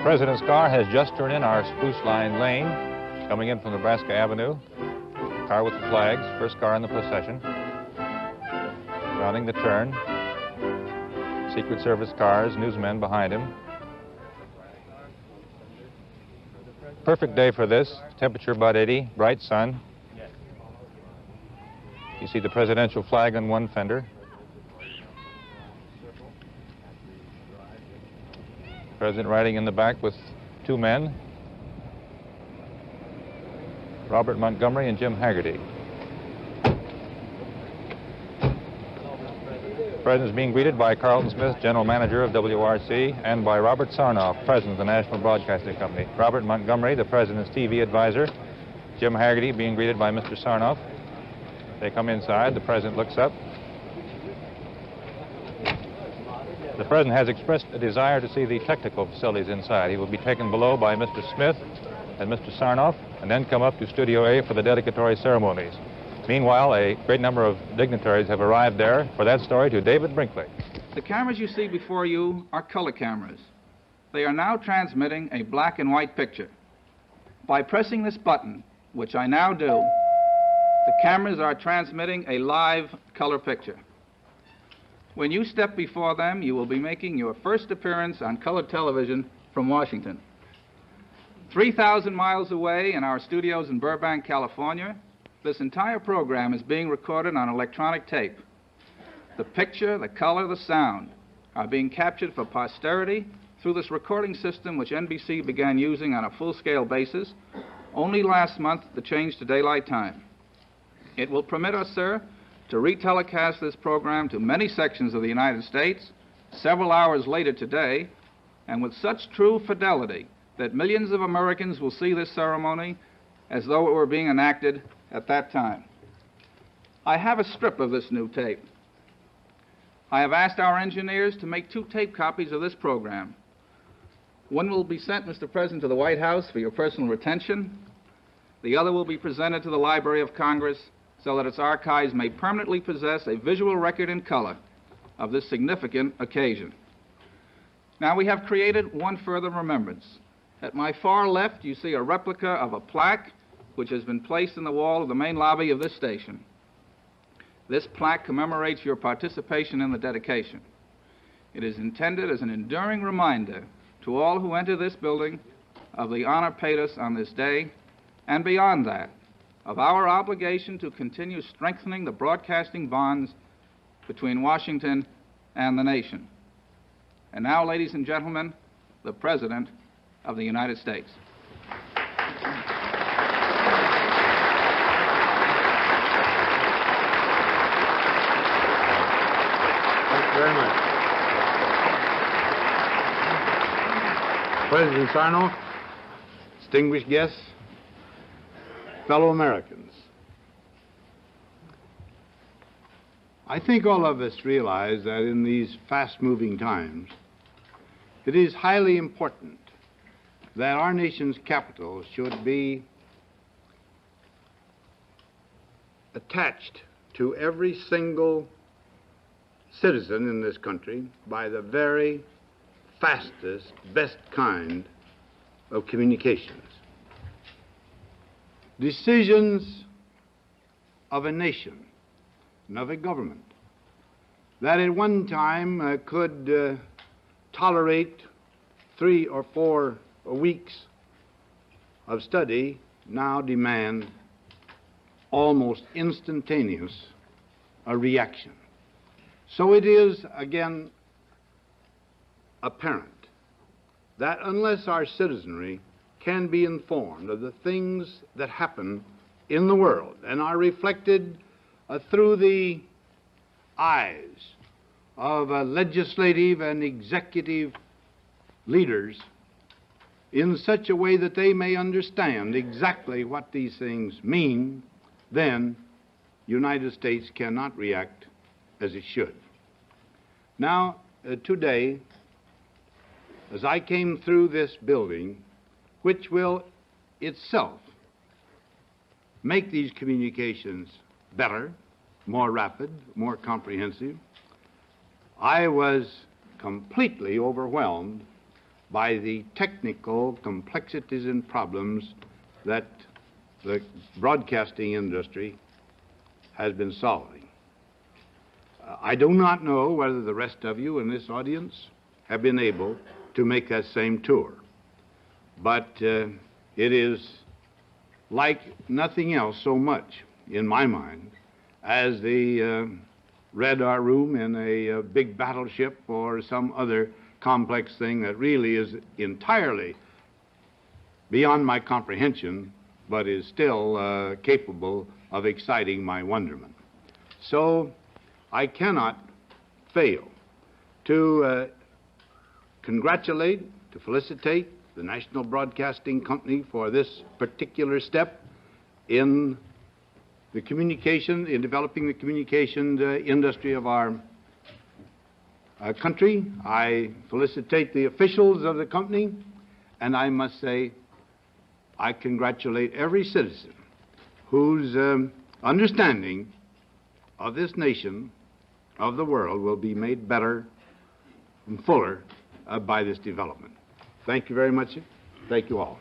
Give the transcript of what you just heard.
President's car has just turned in our Spruce Line Lane, coming in from Nebraska Avenue. Car with the flags, first car in the procession. Rounding the turn. Secret Service cars, newsmen behind him. Perfect day for this. Temperature about 80, bright sun. You see the presidential flag on one fender. President riding in the back with two men, Robert Montgomery and Jim Haggerty. The President is being greeted by Carlton Smith, General Manager of WRC, and by Robert Sarnoff, President of the National Broadcasting Company. Robert Montgomery, the President's TV advisor. Jim Haggerty being greeted by Mr. Sarnoff. They come inside. The President looks up. The President has expressed a desire to see the technical facilities inside. He will be taken below by Mr. Smith and Mr. Sarnoff, and then come up to Studio A for the dedicatory ceremonies. Meanwhile, a great number of dignitaries have arrived there. For that story, to David Brinkley. The cameras you see before you are color cameras. They are now transmitting a black and white picture. By pressing this button, which I now do, the cameras are transmitting a live color picture. When you step before them, you will be making your first appearance on color television from Washington. 3,000 miles away in our studios in Burbank, California, this entire program is being recorded on electronic tape. The picture, the color, the sound are being captured for posterity through this recording system which NBC began using on a full-scale basis only last month to change to daylight time. It will permit us, sir, to retelecast this program to many sections of the United States several hours later today, and with such true fidelity that millions of Americans will see this ceremony as though it were being enacted at that time. I have a strip of this new tape. I have asked our engineers to make 2 tape copies of this program. One will be sent, Mr. President, to the White House for your personal retention. The other will be presented to the Library of Congress so that its archives may permanently possess a visual record in color of this significant occasion. Now we have created one further remembrance. At my far left, you see a replica of a plaque which has been placed in the wall of the main lobby of this station. This plaque commemorates your participation in the dedication. It is intended as an enduring reminder to all who enter this building of the honor paid us on this day, and beyond that, of our obligation to continue strengthening the broadcasting bonds between Washington and the nation. And now, ladies and gentlemen, the President of the United States. Thank you very much. President Sarnoff, distinguished guests, fellow Americans. I think all of us realize that in these fast-moving times, it is highly important that our nation's capital should be attached to every single citizen in this country by the very fastest, best kind of communications. Decisions of a nation and of a government that at one time could tolerate 3 or 4 weeks of study now demand almost instantaneous reaction. So it is again apparent that unless our citizenry can be informed of the things that happen in the world and are reflected through the eyes of legislative and executive leaders in such a way that they may understand exactly what these things mean, then the United States cannot react as it should. Now, today, as I came through this building, which will itself make these communications better, more rapid, more comprehensive, I was completely overwhelmed by the technical complexities and problems that the broadcasting industry has been solving. I do not know whether the rest of you in this audience have been able to make that same tour, but it is like nothing else so much, in my mind, as the radar room in a big battleship or some other complex thing that really is entirely beyond my comprehension, but is still capable of exciting my wonderment. So I cannot fail to congratulate, to felicitate the National Broadcasting Company for this particular step in the communication, in developing the communications industry of our country. I felicitate the officials of the company, and I must say I congratulate every citizen whose understanding of this nation, of the world, will be made better and fuller by this development. Thank you very much. Thank you all.